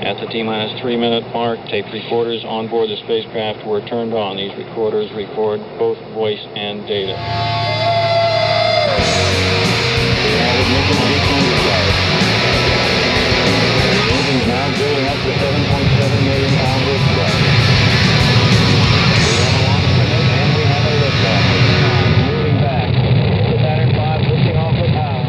At the T-minus 3-minute mark, tape recorders on board the spacecraft were turned on. These recorders record both voice and data. We have ignition on each one required. The engine's now building up to 7.7 million pounds of thrust. We have a launch commit and we have a liftoff. Moving back. The Saturn V lifting off with power.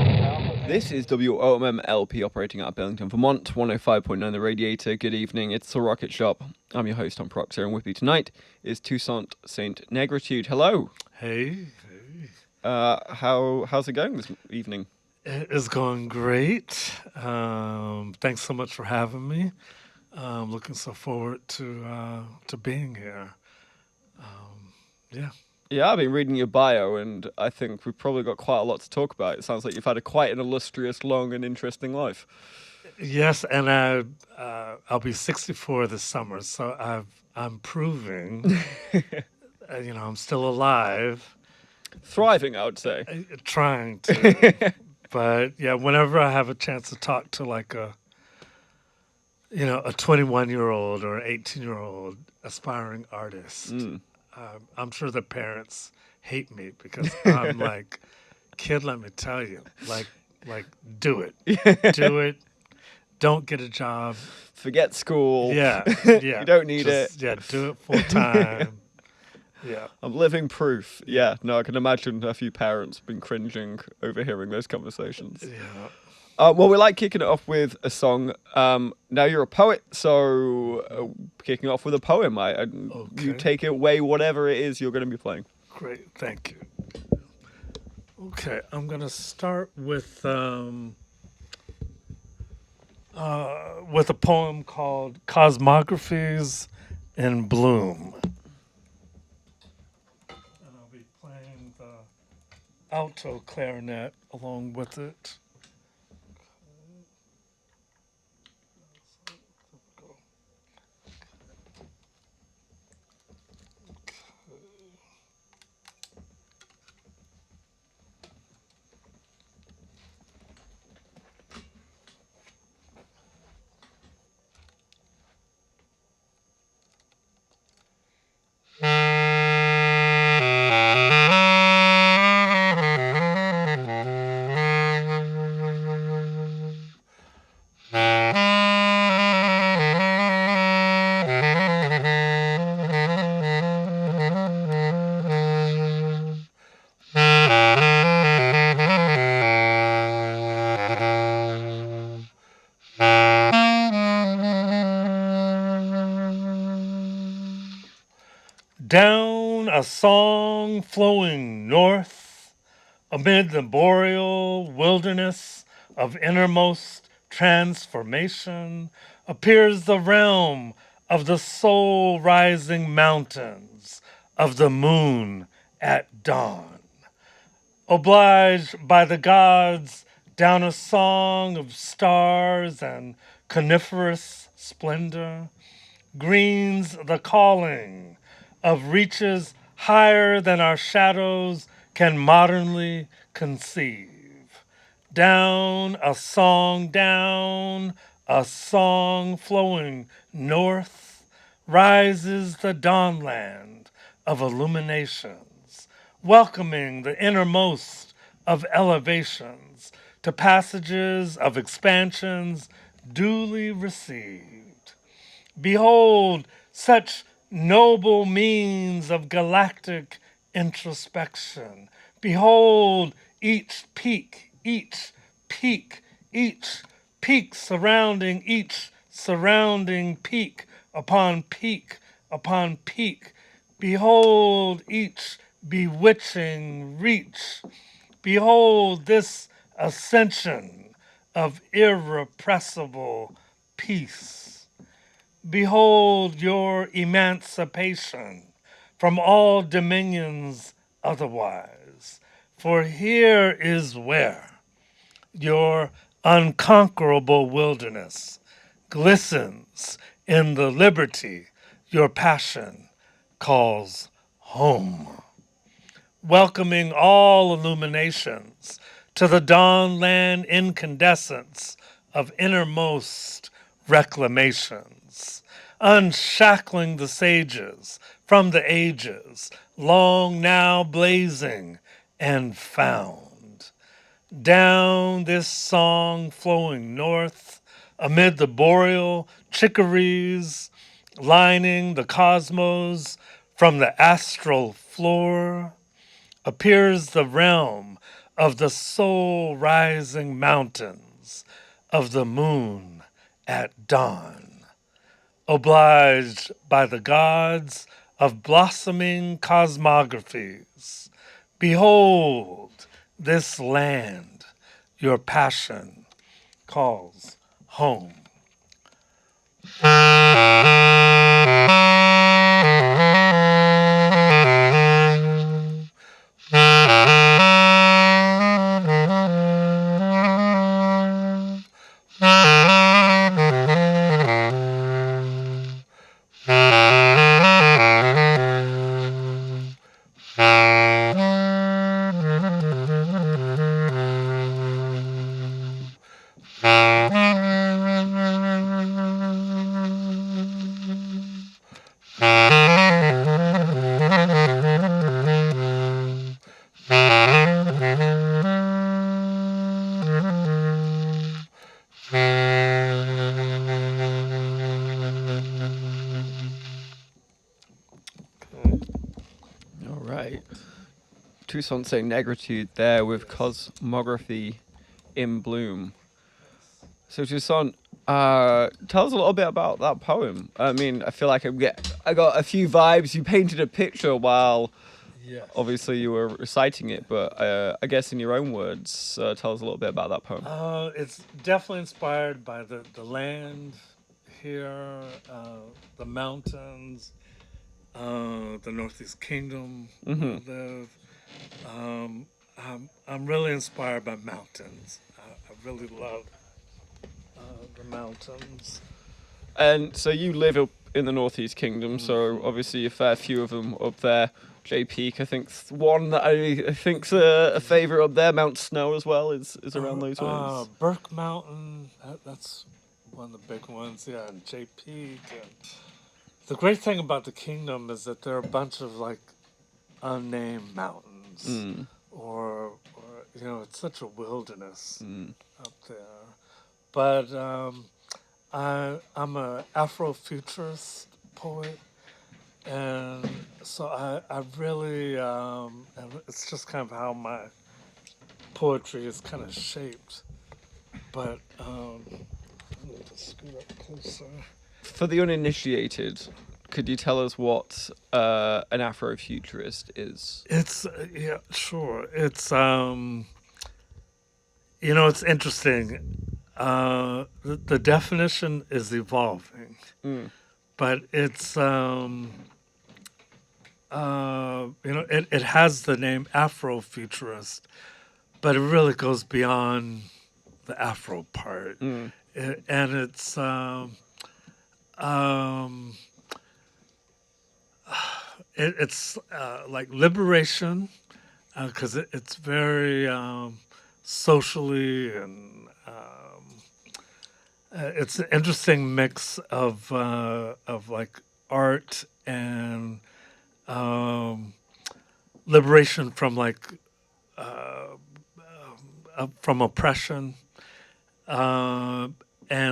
This is WOMM-LP operating out of Burlington, Vermont, 105.9 The Radiator. Good evening, it's The Rocket Shop. I'm your host, Tom Proxer, and with me tonight is Toussaint Negritude. Hello. Hey. How's it going this evening? It is going great. Thanks so much for having me. Looking so forward to being here. Yeah, I've been reading your bio, and I think we've probably got quite a lot to talk about. It sounds like you've had quite an illustrious, long, and interesting life. Yes, and I'll be 64 this summer, so I'm proving, I'm still alive. Thriving, I would say. Trying to. But yeah, whenever I have a chance to talk to like a 21-year-old or an 18-year-old aspiring artist, I'm sure the parents hate me because I'm like, kid, let me tell you, like do it. Do it. Don't get a job. Forget school. Yeah. You don't need it. Yeah, do it full time. Yeah. I'm living proof. Yeah, no, I can imagine a few parents have been cringing overhearing those conversations. Yeah. Well, we like kicking it off with a song. Now you're a poet, so kicking off with a poem. You take it away, whatever it is you're going to be playing. Great, thank you. Okay, I'm going to start with a poem called Cosmographies in Bloom. And I'll be playing the alto clarinet along with it. Down a song flowing north, amid the boreal wilderness of innermost transformation, appears the realm of the soul-rising mountains of the moon at dawn. Obliged by the gods down a song of stars and coniferous splendor, greens the calling of reaches higher than our shadows can modernly conceive. Down a song flowing north, rises the dawnland of illuminations, welcoming the innermost of elevations to passages of expansions duly received. Behold, such noble means of galactic introspection. Behold each peak surrounding each surrounding peak upon peak upon peak. Behold each bewitching reach. Behold this ascension of irrepressible peace. Behold your emancipation from all dominions otherwise, for here is where your unconquerable wilderness glistens in the liberty your passion calls home. Welcoming all illuminations to the dawnland incandescence of innermost reclamations, unshackling the sages from the ages, long now blazing and found. Down this song flowing north, amid the boreal chicories, lining the cosmos from the astral floor, appears the realm of the soul rising mountains of the moon at dawn, obliged by the gods of blossoming cosmographies. Behold this land your passion calls home. All right. Toussaint saying Negritude there with cosmography in bloom. So Toussaint, tell us a little bit about that poem. I mean, I feel like I got a few vibes. You painted a picture while Yes. obviously you were reciting it, but I guess in your own words, tell us a little bit about that poem. It's definitely inspired by the land here, the mountains, the Northeast Kingdom where I live. I'm really inspired by mountains. I really love the mountains. And so you live up in the Northeast Kingdom, so obviously a fair few of them up there. J Peak, I think's one that I think's a favourite up there. Mount Snow as well is around those ways. Burke Mountain, that's one of the big ones. Yeah, and J Peak. And the great thing about the kingdom is that there are a bunch of like unnamed mountains, or it's such a wilderness up there. But I'm a Afrofuturist poet, and so I really and it's just kind of how my poetry is kind of shaped. But I need to scoot up closer. For the uninitiated, could you tell us what an Afrofuturist is? It's yeah, sure. It's it's interesting. The definition is evolving, but it's it has the name Afrofuturist, but it really goes beyond the Afro part, and it's it's like liberation, because it's very socially and it's an interesting mix of like art and liberation from like from oppression, and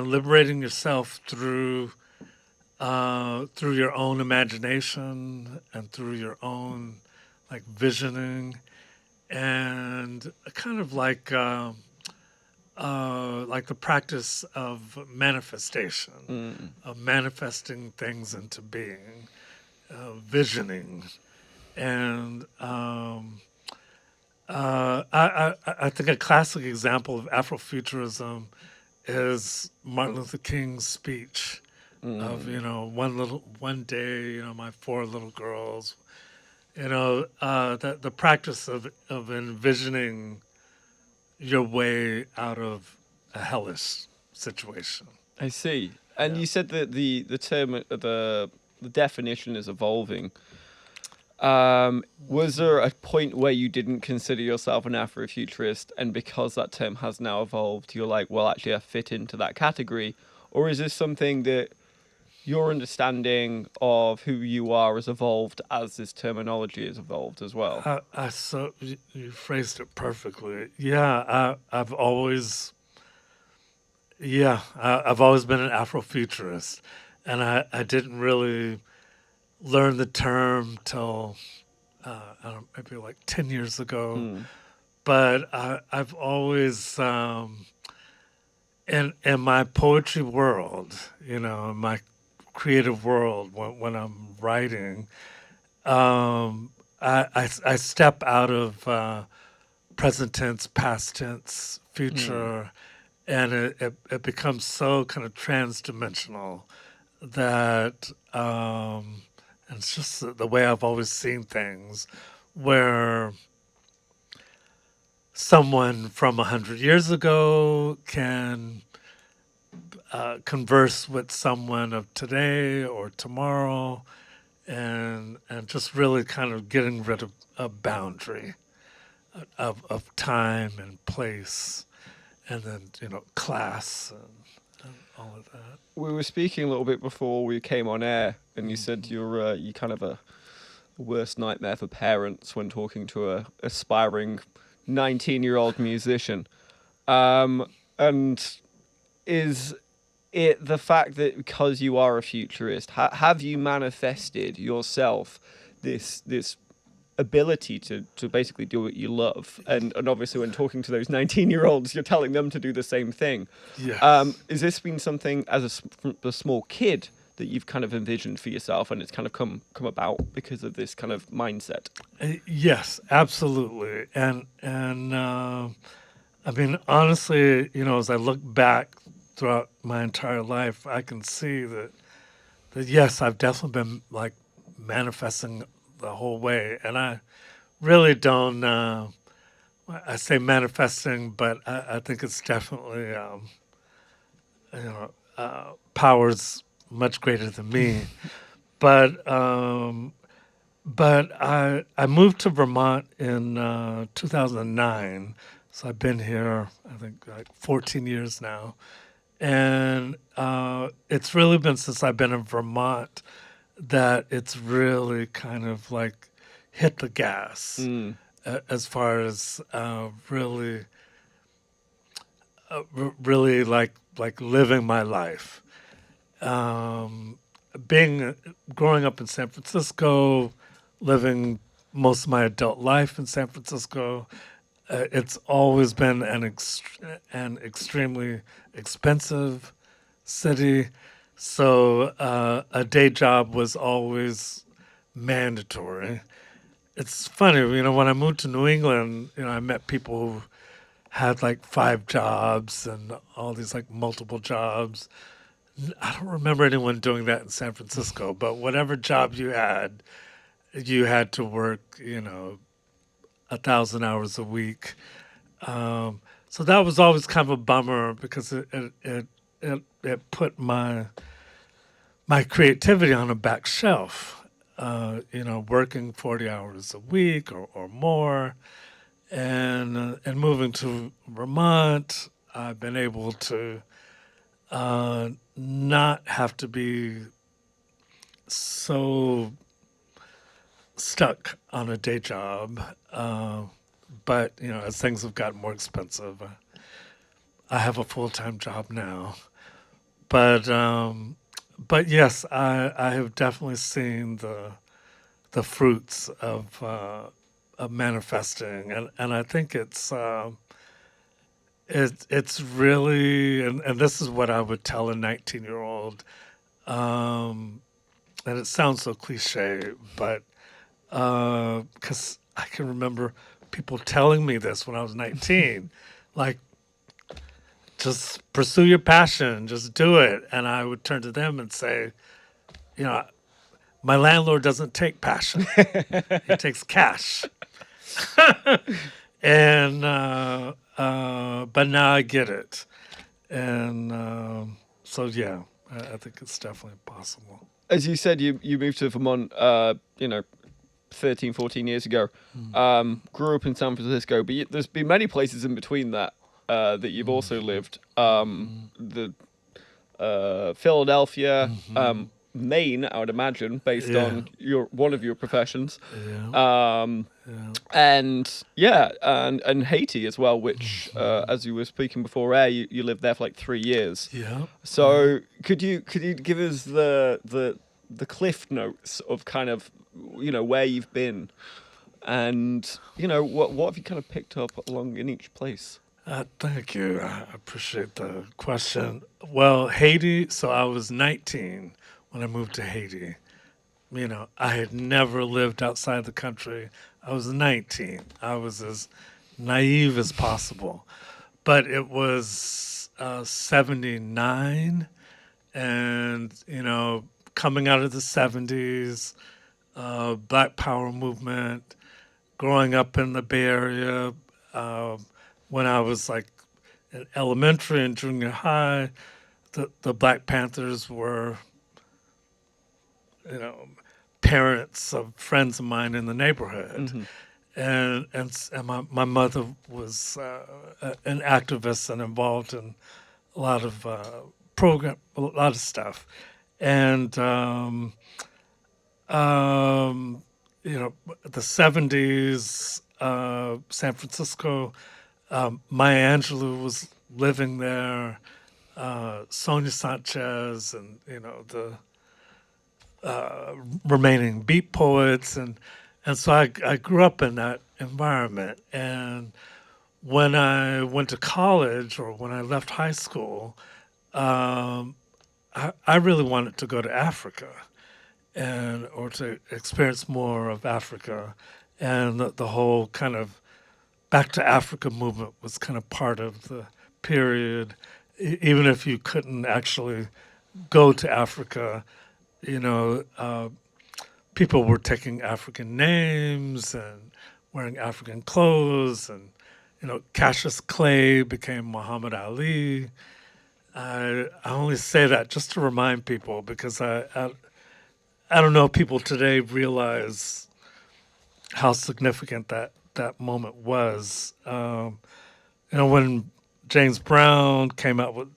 liberating yourself through your own imagination and through your own like visioning, and kind of like the practice of manifestation, of manifesting things into being, visioning, and I think a classic example of Afrofuturism is Martin Luther King's speech of one day my four little girls, the practice of envisioning your way out of a hellish situation. I see. And you said that the term, the definition is evolving. Was there a point where you didn't consider yourself an Afrofuturist, and because that term has now evolved, you're like, well, actually, I fit into that category? or is this something that your understanding of who you are has evolved as this terminology has evolved as well? You phrased it perfectly. Yeah, I've always I've always been an Afrofuturist, and I didn't really learn the term till I don't know, maybe like 10 years ago. But I've always in my poetry world, in my creative world when I'm writing, I step out of present tense, past tense, future, and it becomes so kind of trans-dimensional that and it's just the way I've always seen things, where someone from 100 years ago can converse with someone of today or tomorrow, and just really kind of getting rid of a boundary of time and place, and then class and all of that. We were speaking a little bit before we came on air, and you said you kind of a worst nightmare for parents when talking to a aspiring 19-year-old musician. And is it the fact that because you are a futurist, have you manifested yourself this ability to basically do what you love? And obviously when talking to those 19-year-olds, you're telling them to do the same thing. Yes. Has this been something as a small kid that you've kind of envisioned for yourself, and it's kind of come about because of this kind of mindset? Yes, absolutely. And I mean, honestly, as I look back throughout my entire life, I can see that yes, I've definitely been like manifesting the whole way. And I really don't, I say manifesting, but I think it's definitely, powers much greater than me. But I moved to Vermont in 2009, so I've been here I think like 14 years now, and it's really been since I've been in Vermont that it's really kind of like hit the gas as far as really like living my life. Being growing up in San Francisco, living most of my adult life in San Francisco, it's always been an extremely expensive city. So a day job was always mandatory. It's funny, when I moved to New England, I met people who had like 5 jobs and all these like multiple jobs. I don't remember anyone doing that in San Francisco, but whatever job you had to work, 1,000 hours a week. So that was always kind of a bummer because it put my creativity on a back shelf. Working 40 hours a week or more, and moving to Vermont, I've been able to not have to be so stuck on a day job. But as things have gotten more expensive, I have a full-time job now. But yes, I have definitely seen the fruits of manifesting, and I think it's really, and this is what I would tell a 19-year-old, and it sounds so cliche, but because I can remember people telling me this when I was 19, like, just pursue your passion, just do it. And I would turn to them and say, my landlord doesn't take passion, he takes cash. And but now I get it, and so yeah, I think it's definitely possible. As you said, you moved to Vermont, 13, 14 years ago. Grew up in San Francisco, but there's been many places in between that that you've also lived. Philadelphia, Maine, I would imagine, based on one of your professions. And and Haiti as well, which as you were speaking before air, you lived there for like 3 years. Yeah. So could you give us the cliff notes of kind of where you've been, and what have you kind of picked up along in each place? Thank you. I appreciate the question. Well, Haiti, so I was 19 when I moved to Haiti. I had never lived outside the country. I was 19. I was as naive as possible. But it was 79, and, coming out of the 70s, Black Power movement, growing up in the Bay Area, when I was like in elementary and junior high, the Black Panthers were, parents of friends of mine in the neighborhood. And my mother was an activist and involved in a lot of a lot of stuff. And the 70s, San Francisco, Maya Angelou was living there, Sonia Sanchez, and the remaining beat poets, and so I grew up in that environment. And when I went to college, or when I left high school, I really wanted to go to Africa, or to experience more of Africa, and the whole kind of Back to Africa movement was kind of part of the period. Even if you couldn't actually go to Africa, people were taking African names and wearing African clothes, and Cassius Clay became Muhammad Ali. I only say that just to remind people, because I don't know if people today realize how significant that moment was. When James Brown came out with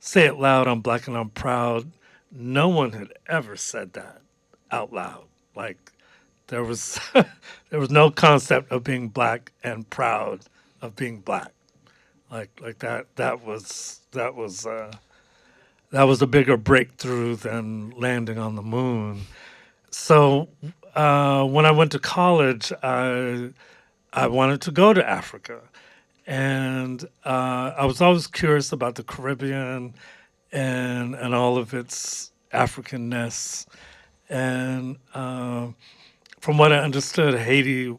"Say It Loud, I'm Black and I'm Proud," no one had ever said that out loud. Like, there was there was no concept of being black and proud of being black. Like that was a bigger breakthrough than landing on the moon. So when I went to college, I wanted to go to Africa, and I was always curious about the Caribbean and all of its Africanness. And from what I understood, Haiti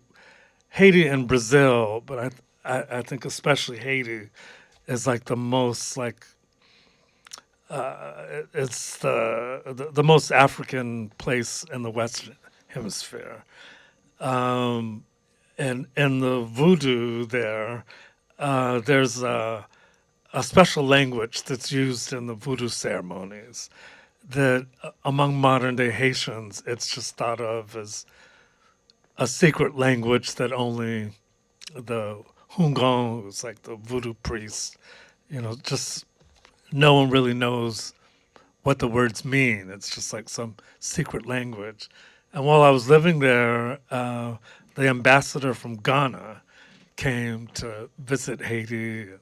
and Brazil, but I think especially Haiti is like the most it's the most African place in the Western Hemisphere. And in the voodoo there's a special language that's used in the voodoo ceremonies that among modern day Haitians, it's just thought of as a secret language that only the Hungon, who's like the voodoo priest, just no one really knows what the words mean. It's just like some secret language. And while I was living there, the ambassador from Ghana came to visit Haiti and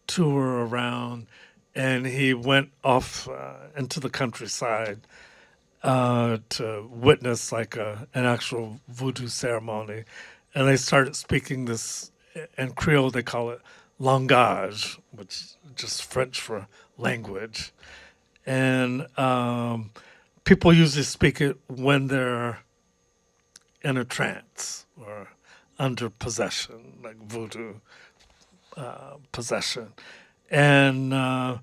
tour around, and he went off into the countryside to witness like an actual voodoo ceremony. And they started speaking this, in Creole they call it langage, which is just French for language. And people usually speak it when they're in a trance or under possession, like voodoo possession. And the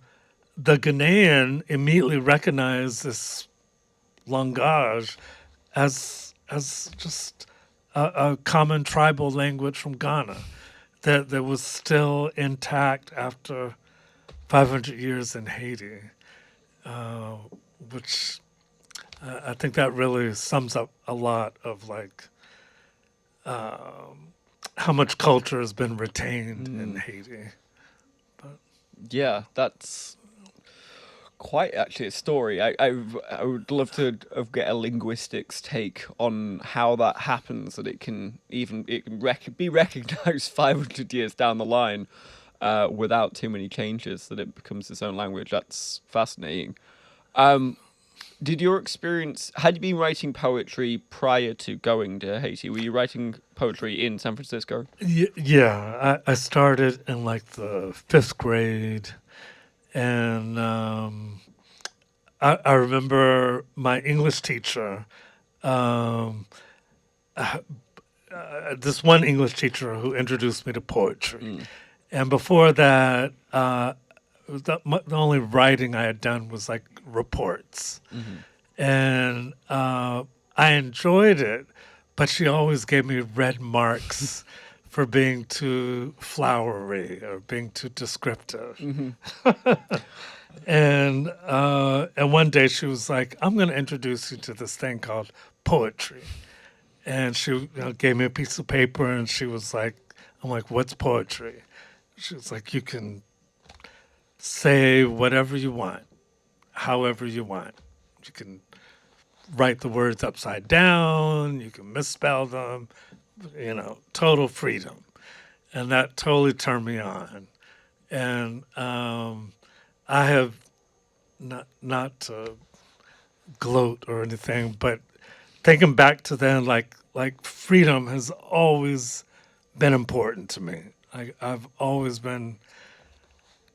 Ghanaian immediately recognized this langage as just a common tribal language from Ghana that was still intact after 500 years in Haiti, which I think that really sums up a lot of how much culture has been retained in Haiti. Yeah, that's quite actually a story. I would love to get a linguistics take on how that happens, that it can be recognized 500 years down the line without too many changes, that it becomes its own language. That's fascinating. Did your experience, had you been writing poetry prior to going to Haiti? Were you writing poetry in San Francisco? Yeah, I started in like the fifth grade, and I remember my English teacher, um, this one English teacher who introduced me to poetry. And before that, the only writing I had done was like reports. And I enjoyed it, but she always gave me red marks for being too flowery or being too descriptive. And one day she was like, "I'm going to introduce you to this thing called poetry." And she gave me a piece of paper, and she was like, "I'm like, what's poetry?" She was like, "You can say whatever you want, however you want. You can write the words upside down, you can misspell them, total freedom." And that totally turned me on. And I have not to gloat or anything, but thinking back to then, like freedom has always been important to me. I've always been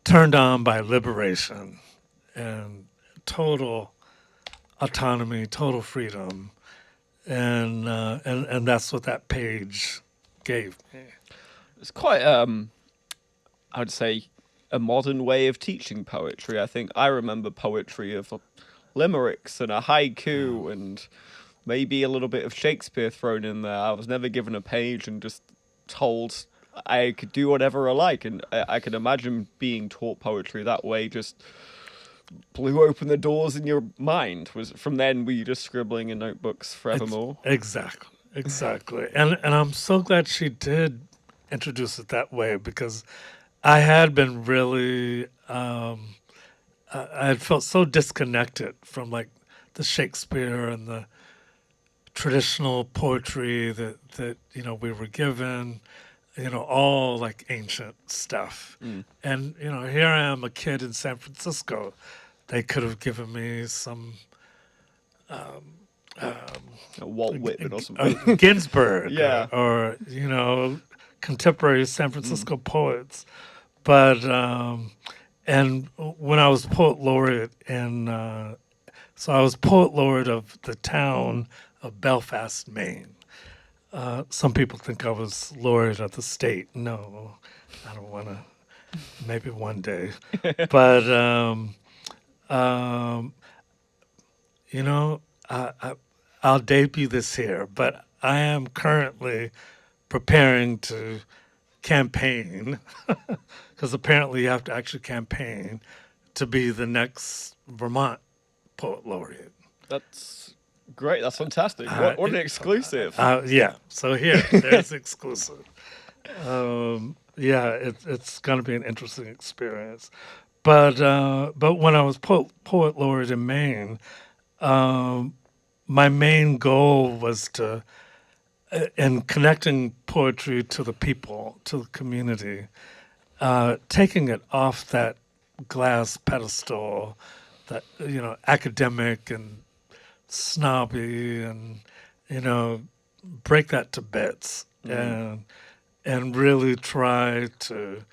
turned on by liberation and total autonomy, total freedom, and that's what that page gave me. It's quite, I would say, a modern way of teaching poetry. I think I remember poetry of limericks and a haiku and maybe a little bit of Shakespeare thrown in there. I was never given a page and just told I could do whatever I like, and I could imagine being taught poetry that way just blew open the doors in your mind. Was from then were you just scribbling in notebooks forevermore? Exactly. And I'm so glad she did introduce it that way, because I had been really I had felt so disconnected from like the Shakespeare and the traditional poetry that we were given, all like ancient stuff. And here I am, a kid in San Francisco. They could have given me some Walt Whitman or something. Ginsberg, Yeah. or contemporary San Francisco poets. But and when I was poet laureate so I was poet laureate of the town of Belfast, Maine. Some people think I was laureate of the state. No, I don't want to. Maybe one day, but I'll debut this here. But I am currently preparing to campaign, because apparently you have to actually campaign to be the next Vermont poet laureate. That's great. That's fantastic. What an exclusive. Yeah. So there's exclusive. Yeah, it's going to be an interesting experience. But when I was poet laureate in Maine, my main goal was to, in connecting poetry to the people, to the community, taking it off that glass pedestal, that academic and snobby, and break that to bits, and really try to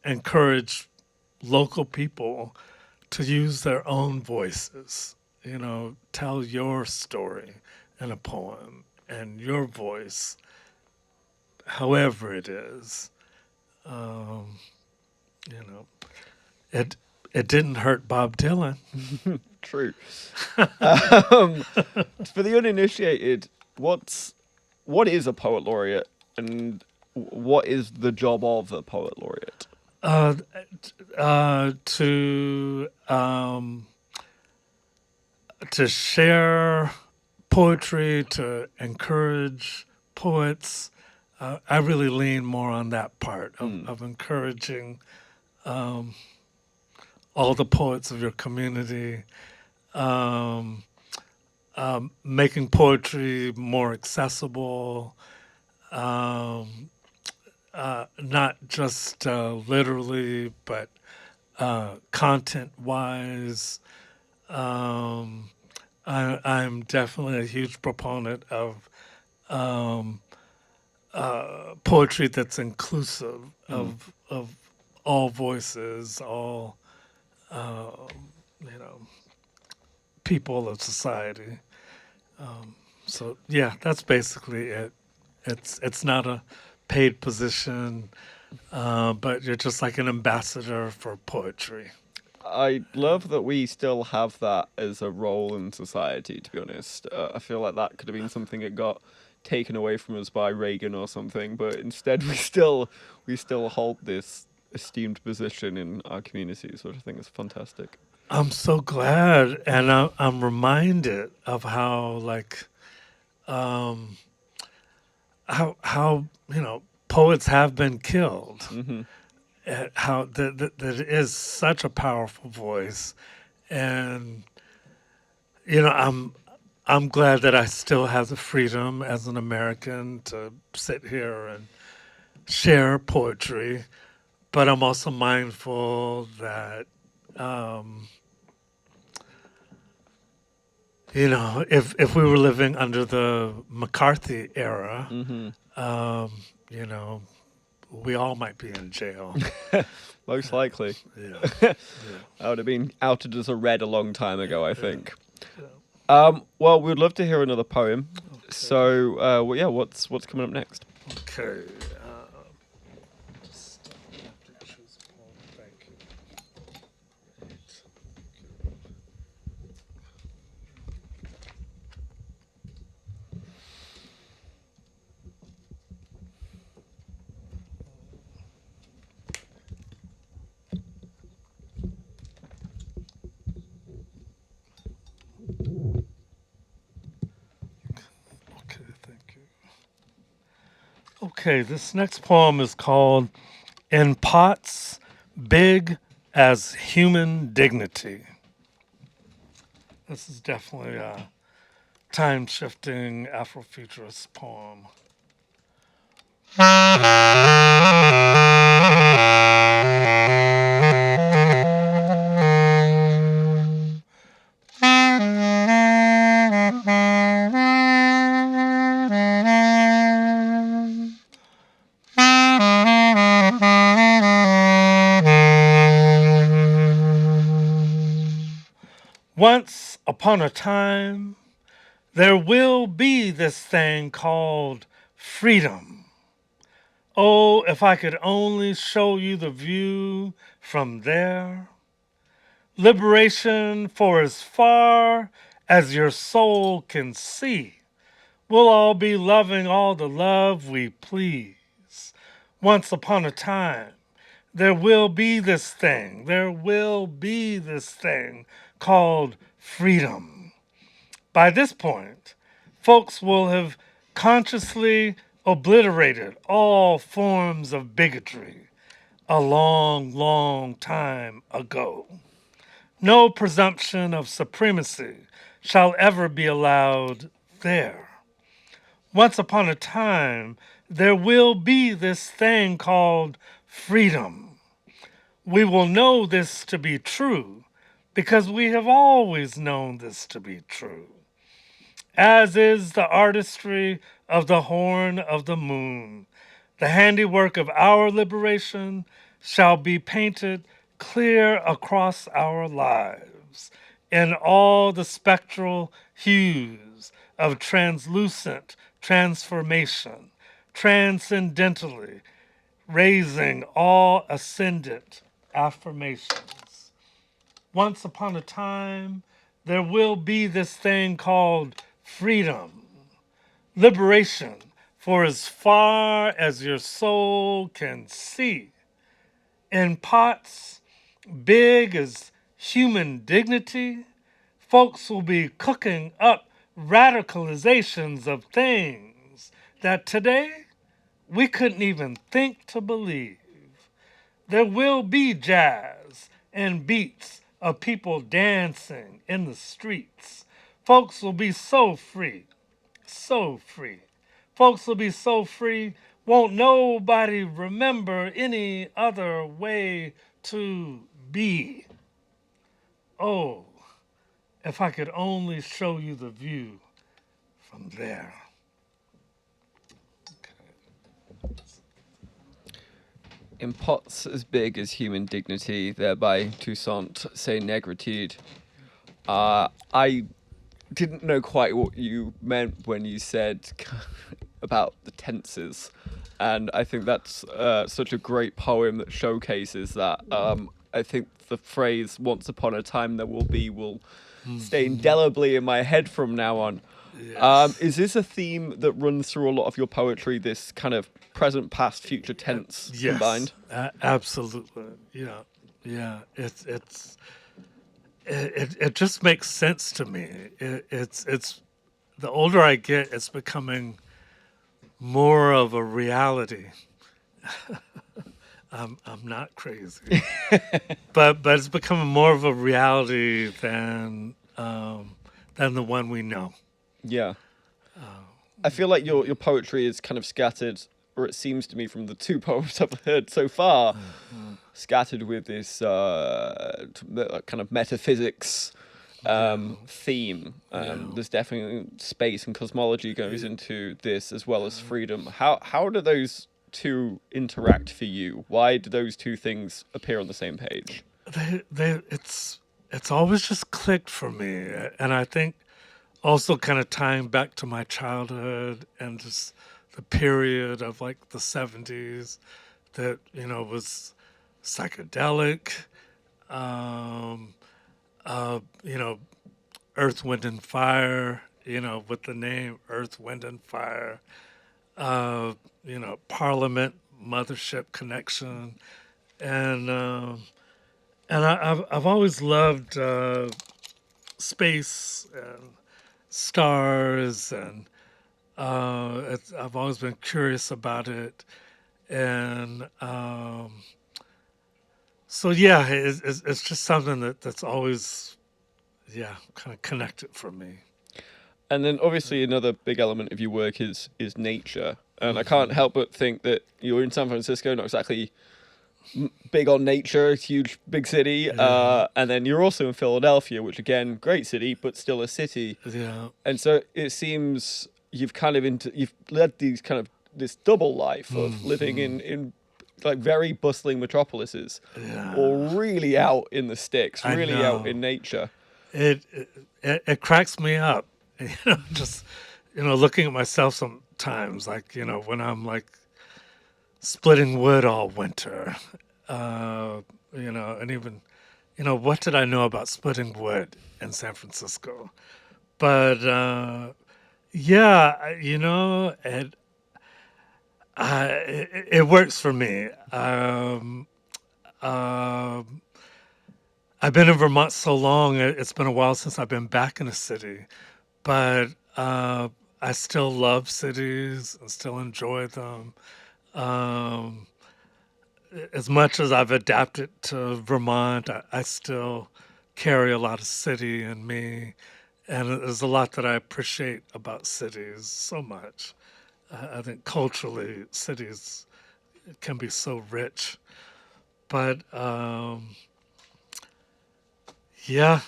encourage local people to use their own voices. Tell your story in a poem, and your voice, however it is. It didn't hurt Bob Dylan. True. For the uninitiated, what is a poet laureate, and what is the job of a poet laureate? To share poetry, to encourage poets. I really lean more on that part of encouraging all the poets of your community, making poetry more accessible, um, not just literally, but content wise. Um, I'm definitely a huge proponent of um, poetry that's inclusive Mm. of all voices, all you know people of society. So yeah, that's basically it. It's not a paid position, but you're just like an ambassador for poetry. I love that we still have that as a role in society, to be honest. I feel like that could have been something that got taken away from us by Reagan or something, but instead we still hold this esteemed position in our community, sort of thing. Is fantastic. I'm so glad, and I'm reminded of how like um, how poets have been killed. Hmm. How that it is such a powerful voice, and I'm glad that I still have the freedom as an American to sit here and share poetry, but I'm also mindful that um, if we were living under the McCarthy era, Hmm. um, you know, we all might be in jail. Most likely. Yeah, yeah, I would have been outed as a red a long time ago, I yeah. think. Yeah. Well, we'd love to hear another poem. Okay. So, well, yeah, what's coming up next? Okay. Just have to choose one. Thank you. Okay, thank you. Okay, this next poem is called In Pots Big as Human Dignity. This is definitely a time shifting Afrofuturist poem. Once upon a time, there will be this thing called freedom. Oh, if I could only show you the view from there. Liberation for as far as your soul can see. We'll all be loving all the love we please. Once upon a time, there will be this thing. There will be this thing called freedom. By this point, folks will have consciously obliterated all forms of bigotry a long, long time ago. No presumption of supremacy shall ever be allowed there. Once upon a time, there will be this thing called freedom. We will know this to be true because we have always known this to be true. As is the artistry of the horn of the moon, the handiwork of our liberation shall be painted clear across our lives in all the spectral hues of translucent transformation, transcendentally raising all ascendant affirmations. Once upon a time, there will be this thing called freedom, liberation for as far as your soul can see. In pots big as human dignity, folks will be cooking up radicalizations of things that today we couldn't even think to believe. There will be jazz and beats of people dancing in the streets. Folks will be so free, so free. Folks will be so free, won't nobody remember any other way to be. Oh, if I could only show you the view from there. In pots as big as human dignity, thereby Toussaint say negritude. I didn't know quite what you meant when you said about the tenses, and I think that's such a great poem that showcases that. I think the phrase "once upon a time there will be" will stay indelibly in my head from now on. Yes. Is this a theme that runs through a lot of your poetry? This kind of present, past, future tense Yes, combined. absolutely. Yeah, yeah. It just makes sense to me. It's the older I get, it's becoming more of a reality. I'm not crazy, but it's becoming more of a reality than the one we know. Yeah. I feel like your poetry is kind of scattered, or it seems to me from the two poems I've heard so far, scattered with this kind of metaphysics theme. There's definitely space and cosmology goes into this, as well as freedom. How do those two interact for you? Why do those two things appear on the same page? It's always just clicked for me, and I think also kind of tying back to my childhood and just the period of like the 70s that was psychedelic, um, you know, Earth, Wind, and Fire, with the name Earth, Wind, and Fire, uh, Parliament, Mothership Connection, and I've always loved space and stars, and I've always been curious about it, and so yeah, it's just something that's always kind of connected for me. And then obviously another big element of your work is nature. And I can't help but think that you're in San Francisco, not exactly big on nature, it's a huge big city. Yeah. And then you're also in Philadelphia, which again, great city, but still a city. Yeah. And so it seems you've led these kind of this double life of living in like very bustling metropolises, or Yeah. really out in the sticks, I really out in know. nature. It cracks me up, just looking at myself sometimes, like when I'm like splitting wood all winter, and even what did I know about splitting wood in San Francisco? But yeah, it works for me. Um, I've been in Vermont so long; it's been a while since I've been back in a city. But I still love cities and still enjoy them. Um, as much as I've adapted to Vermont, I still carry a lot of city in me, and there's a lot that I appreciate about cities so much. I think culturally, cities can be so rich, but yeah.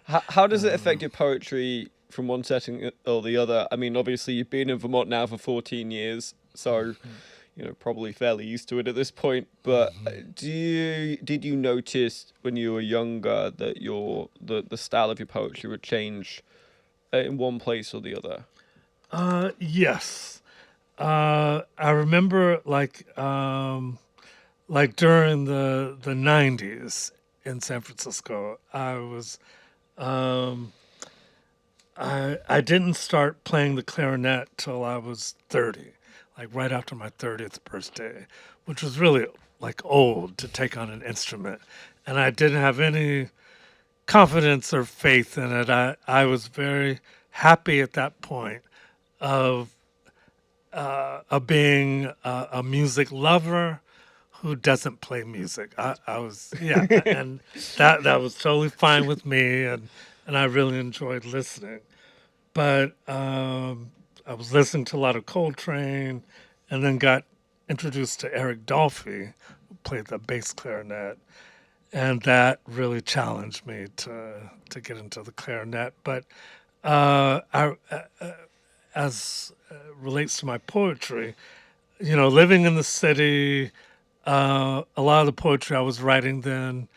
How does it affect your poetry from one setting or the other? I mean, obviously you've been in Vermont now for 14 years, so probably fairly used to it at this point. But did you notice when you were younger that the style of your poetry would change in one place or the other? Yes. I remember like during the 90s in San Francisco, um, I didn't start playing the clarinet till I was 30, like right after my 30th birthday, which was really like old to take on an instrument. And I didn't have any confidence or faith in it. I was very happy at that point of being a music lover who doesn't play music. I was and that was totally fine with me, and I really enjoyed listening. But I was listening to a lot of Coltrane, and then got introduced to Eric Dolphy, who played the bass clarinet, and that really challenged me to get into the clarinet. But as relates to my poetry, living in the city, a lot of the poetry I was writing then,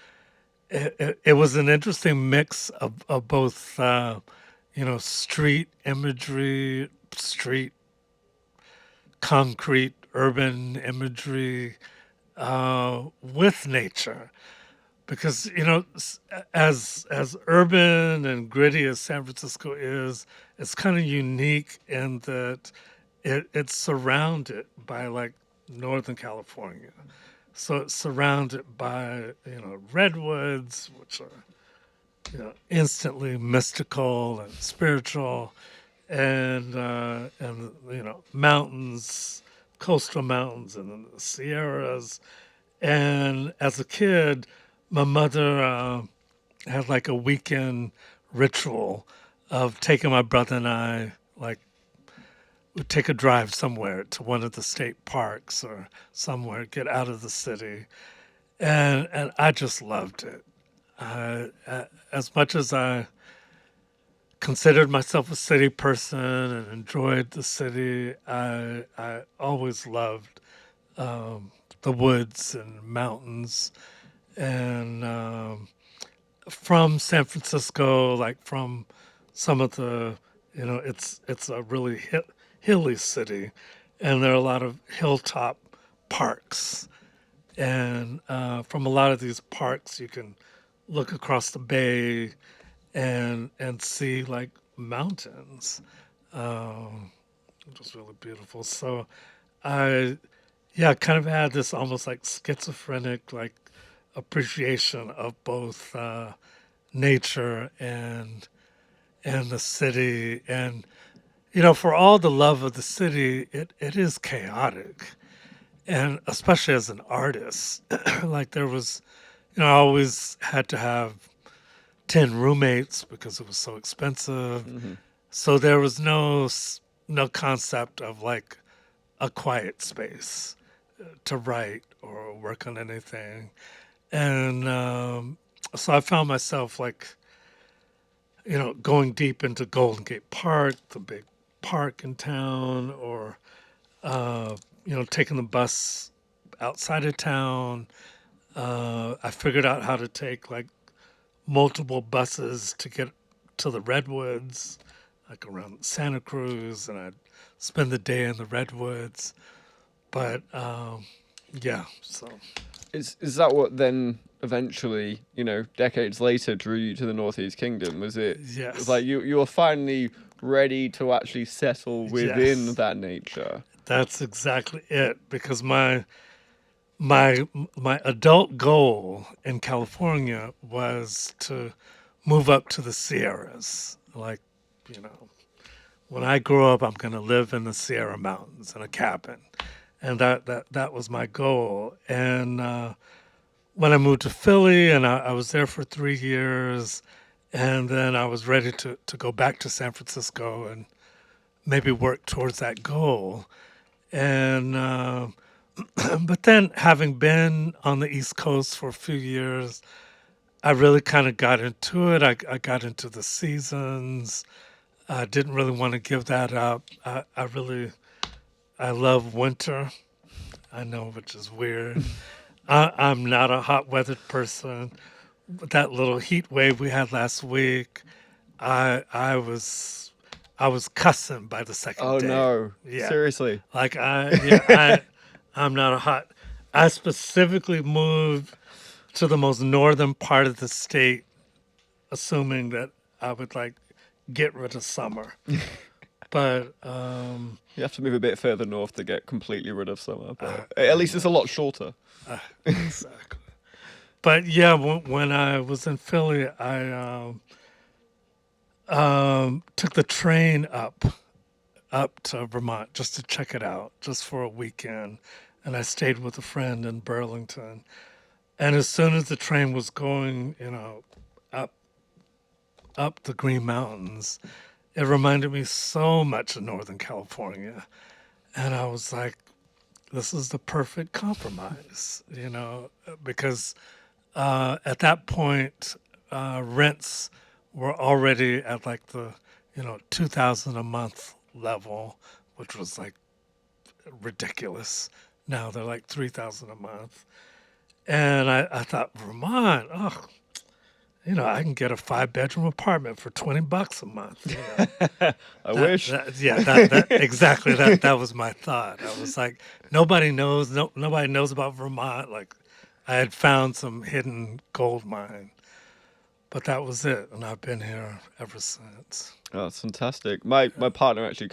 it was an interesting mix of both, street imagery, street concrete, urban imagery with nature. Because as urban and gritty as San Francisco is, it's kind of unique in that it's surrounded by like Northern California. So it's surrounded by redwoods, which are instantly mystical and spiritual, and mountains, coastal mountains, and then the Sierras. And as a kid, my mother had like a weekend ritual of taking my brother and I, like, we'd take a drive somewhere to one of the state parks or somewhere, get out of the city. And I just loved it. As much as I considered myself a city person and enjoyed the city, I always loved the woods and mountains. And from San Francisco, like from some of the, it's a really hilly city, and there are a lot of hilltop parks. And from a lot of these parks, you can look across the bay and see like mountains, which is really beautiful. So I, yeah, kind of had this almost like schizophrenic like appreciation of both nature and the city. And for all the love of the city, it is chaotic, and especially as an artist, like there was, I always had to have 10 roommates because it was so expensive. Mm-hmm. So there was no concept of like a quiet space to write or work on anything. And so I found myself like, going deep into Golden Gate Park, the big park in town, or, taking the bus outside of town. I figured out how to take like multiple buses to get to the redwoods, like around Santa Cruz, and I'd spend the day in the redwoods. But yeah, so Is that what then eventually, decades later, drew you to the Northeast Kingdom? Was it? yes, It was like you were finally ready to actually settle within Yes. that nature. That's exactly it. Because my adult goal in California was to move up to the Sierras. Like, when I grow up, I'm going to live in the Sierra Mountains in a cabin, and that was my goal. And when I moved to Philly, and I was there for 3 years, and then I was ready to go back to San Francisco and maybe work towards that goal. And but then, having been on the East Coast for a few years, I really kind of got into it. I got into the seasons. I didn't really want to give that up. I love winter. I know, which is weird. I'm not a hot weathered person. That little heat wave we had last week, I was cussing by the second Oh day. no! Yeah. Seriously? Like I'm not a hot. I specifically moved to the most northern part of the state, assuming that I would like get rid of summer. But You have to move a bit further north to get completely rid of summer, but at least it's a lot shorter. exactly. But yeah, when I was in Philly, I took the train up to Vermont just to check it out, just for a weekend. and I stayed with a friend in Burlington. And as soon as the train was going, up up the Green Mountains, it reminded me so much of Northern California. And I was like, this is the perfect compromise, because at that point, rents were already at like the, 2000 a month level, which was like ridiculous. Now they're like 3000 a month. And I thought, Vermont, oh, I can get a 5-bedroom apartment for $20 a month. I wish. Exactly. That was my thought. I was like, nobody knows. Nobody knows about Vermont. Like, I had found some hidden gold mine, but that was it, and I've been here ever since. Oh, that's fantastic. My partner actually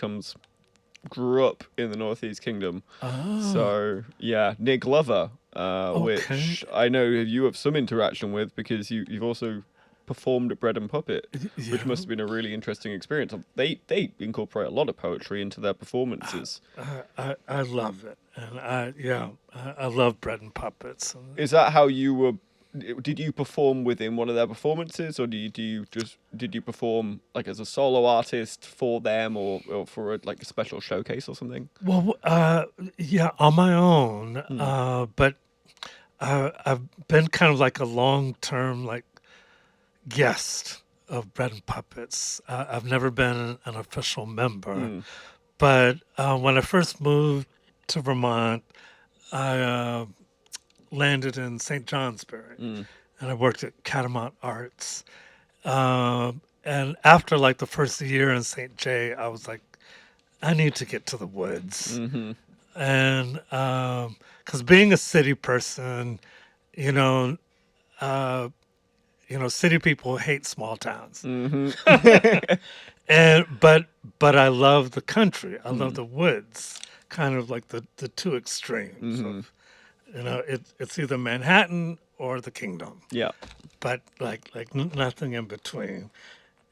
grew up in the Northeast Kingdom. Oh, So yeah, Nick Glover, okay. which I know you have some interaction with because you've also performed at Bread and Puppet, which Yeah. must have been a really interesting experience. They incorporate a lot of poetry into their performances. I love it, and I love Bread and Puppets. Is that how you were? Did you perform within one of their performances, or did you perform like as a solo artist for them, or for like a special showcase or something? Well, yeah, on my own, but I've been kind of like a long-term like guest of Bread and Puppets. I've never been an official member, but when I first moved to Vermont, I landed in St. Johnsbury, and I worked at Catamount Arts. And after like the first year in St. J, I was like, I need to get to the woods. And because being a city person, you know, city people hate small towns. And but I love the country. I love the woods. Kind of like the two extremes of, it's either Manhattan or the kingdom, Yeah. but nothing in between.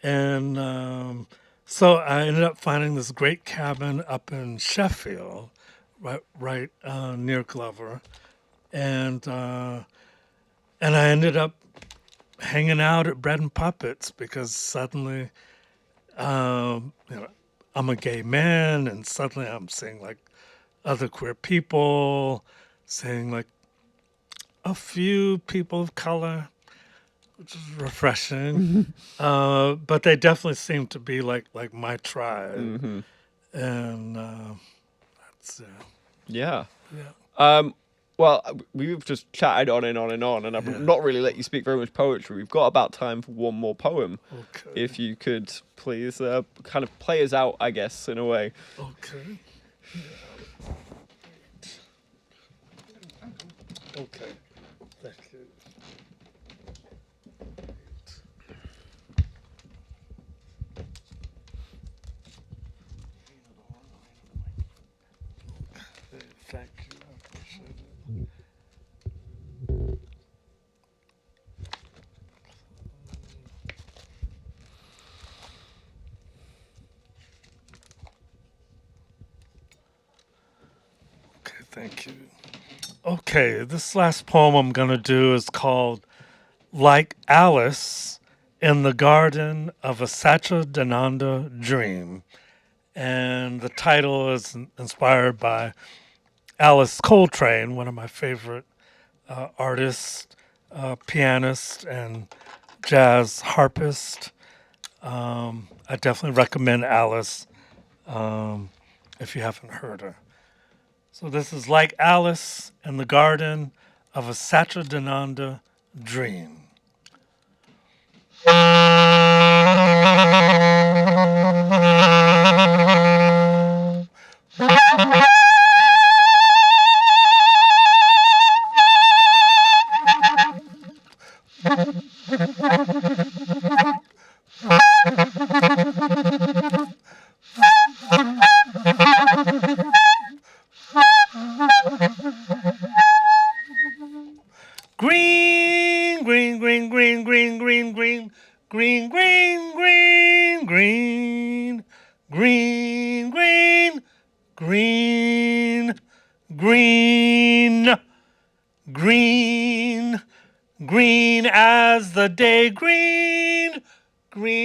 And so I ended up finding this great cabin up in Sheffield, right near Glover, and I ended up hanging out at Bread and Puppets because suddenly, I'm a gay man, and suddenly I'm seeing like other queer people, seeing like a few people of color, which is refreshing. But they definitely seem to be like my tribe, and that's Yeah. yeah. Well, we've just chatted on and on and on, and I've not really let you speak very much poetry. We've got about time for one more poem. Okay. If you could please kind of play us out, I guess, in a way. Okay. Okay. Thank you. Thank you. I appreciate it. Okay, thank you. Okay, this last poem I'm going to do is called Like Alice in the Garden of a Satchidananda Dream. And the title is inspired by Alice Coltrane, one of my favorite artists, pianist, and jazz harpist. I definitely recommend Alice if you haven't heard her. So this is Like Alice in the Garden of a Satchidananda Dream. Green, green, green, green, green, green, green, green, green, green, green, green, green, green, green. the day, green, green,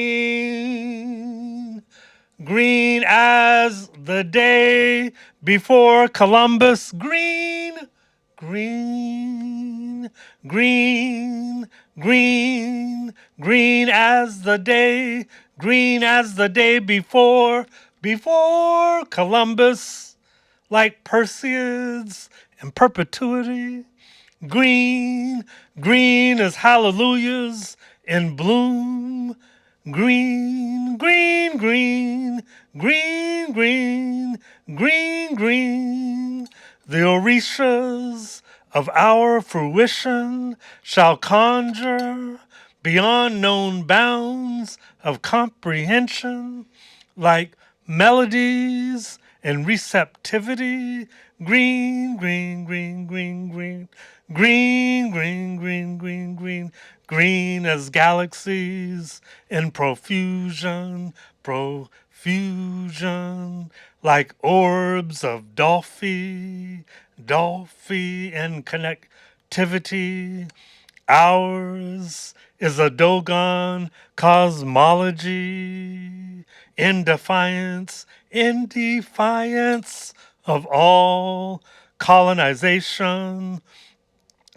green as the day before Columbus, green, green, green, green, green as the day before Columbus, like Perseids in perpetuity. Green, green as hallelujahs in bloom. Green, green, green, green, green, green, green. The orishas of our fruition shall conjure beyond known bounds of comprehension, like melodies and receptivity. Green, green, green, green, green, green, green, green, green, green, green as galaxies in profusion, profusion, like orbs of Dolphy, Dolphy in connectivity. Ours is a Dogon cosmology in defiance of all colonization,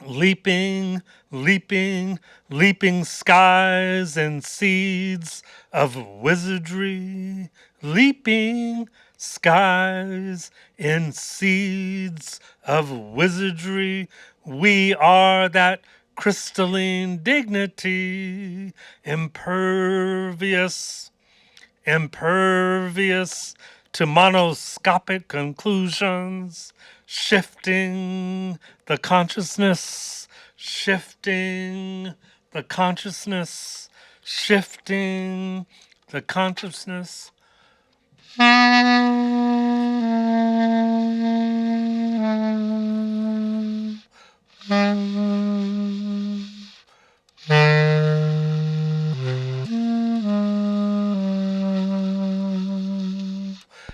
leaping, leaping, leaping skies and seeds of wizardry, leaping skies and seeds of wizardry. We are that crystalline dignity, impervious, impervious to monoscopic conclusions, shifting the consciousness, shifting the consciousness, shifting the consciousness.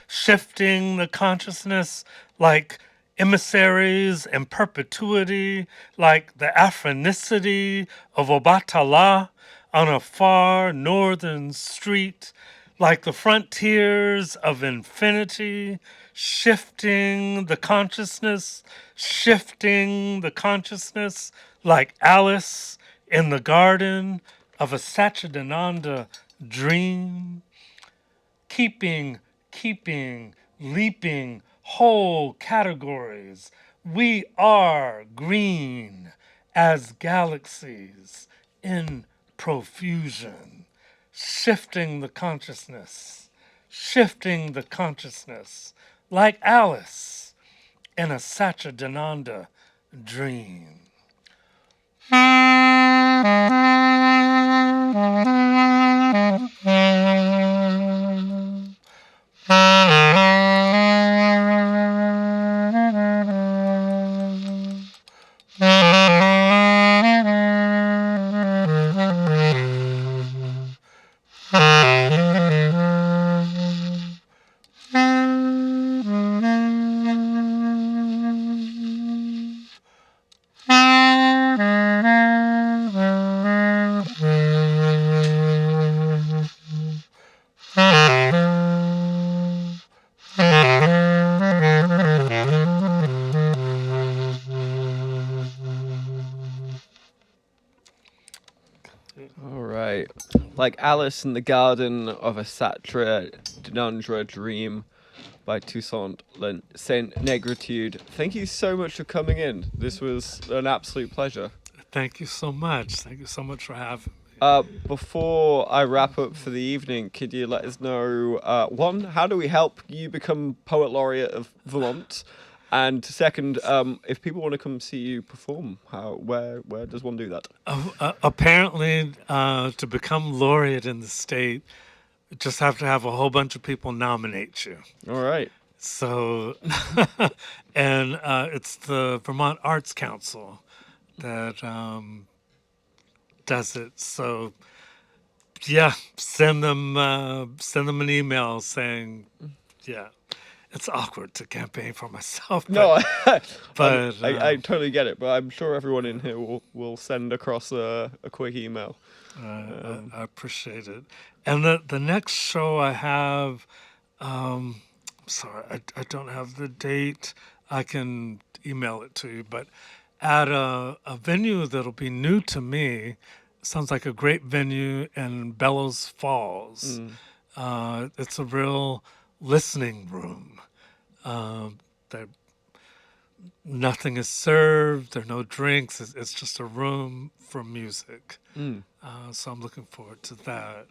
Shifting the consciousness like emissaries in perpetuity, like the Aphronicity of Obatala on a far northern street, like the frontiers of infinity, shifting the consciousness like Alice in the garden of a Satchidananda dream, keeping, leaping whole categories. We are green as galaxies in profusion, shifting the consciousness, like Alice in a Satchidananda dream. All right. Like Alice in the Garden of a Satchidananda Dream by Toussaint Saint Negritude. Thank you so much for coming in. This was an absolute pleasure. Thank you so much. Thank you so much for having me. Before I wrap up for the evening, could you let us know, one, how do we help you become Poet Laureate of Vermont? And second, if people want to come see you perform, where does one do that? Apparently, to become laureate in the state, you just have to have a whole bunch of people nominate you. All right. So, and it's the Vermont Arts Council that does it. So, yeah, send them an email saying, yeah. it's awkward to campaign for myself. No, but I totally get it, but I'm sure everyone in here will send across a quick email. I appreciate it. And the next show I have, sorry, I don't have the date. I can email it to you, but at a venue that'll be new to me. Sounds like a great venue in Bellows Falls. It's a real listening room. There, nothing is served. There are no drinks. It's just a room for music. So I'm looking forward to that.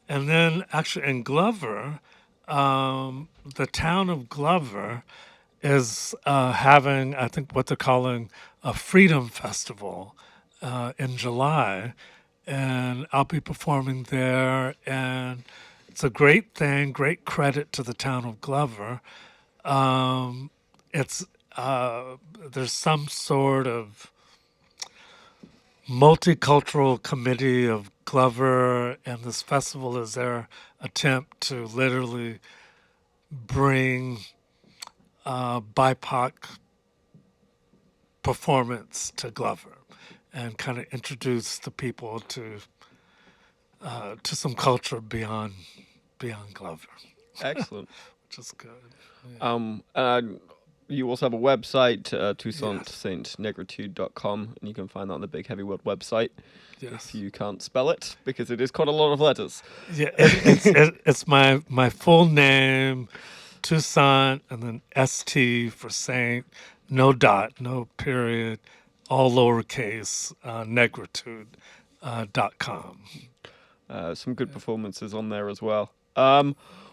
And then actually in Glover, the town of Glover is having, I think, what they're calling a Freedom Festival in July. And I'll be performing there. And it's a great thing, great credit to the town of Glover. It's there's some sort of multicultural committee of Glover, and this festival is their attempt to literally bring BIPOC performance to Glover and kind of introduce the people to some culture beyond Glover, Excellent. which is good. And you also have a website, Toussaint.negritude.com, and you can find that on the Big Heavy World website. Yes. If you can't spell it, because it is quite a lot of letters. Yeah, it's my full name, Toussaint, and then ST for Saint, no dot, no period, all lowercase, Negritude.com. Some good performances on there as well.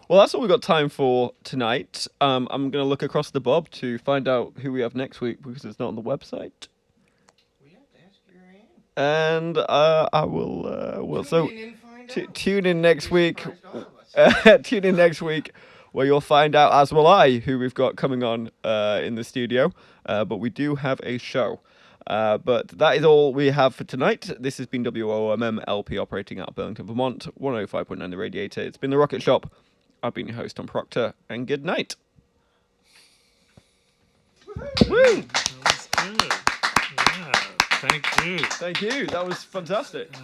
Well, that's all we've got time for tonight. I'm going to look across the bob to find out who we have next week because it's not on the website. We have to ask your aunt. And I will. So tune in next week. Tune in next week, where you'll find out, as will I, who we've got coming on in the studio. But we do have a show. But that is all we have for tonight. This has been WOMM LP operating out of Burlington, Vermont, 105.9 The Radiator. It's been The Rocket Shop. I've been your host, Tom Proctor, and good night. Woo! That was good. Yeah, thank you. Thank you. That was fantastic.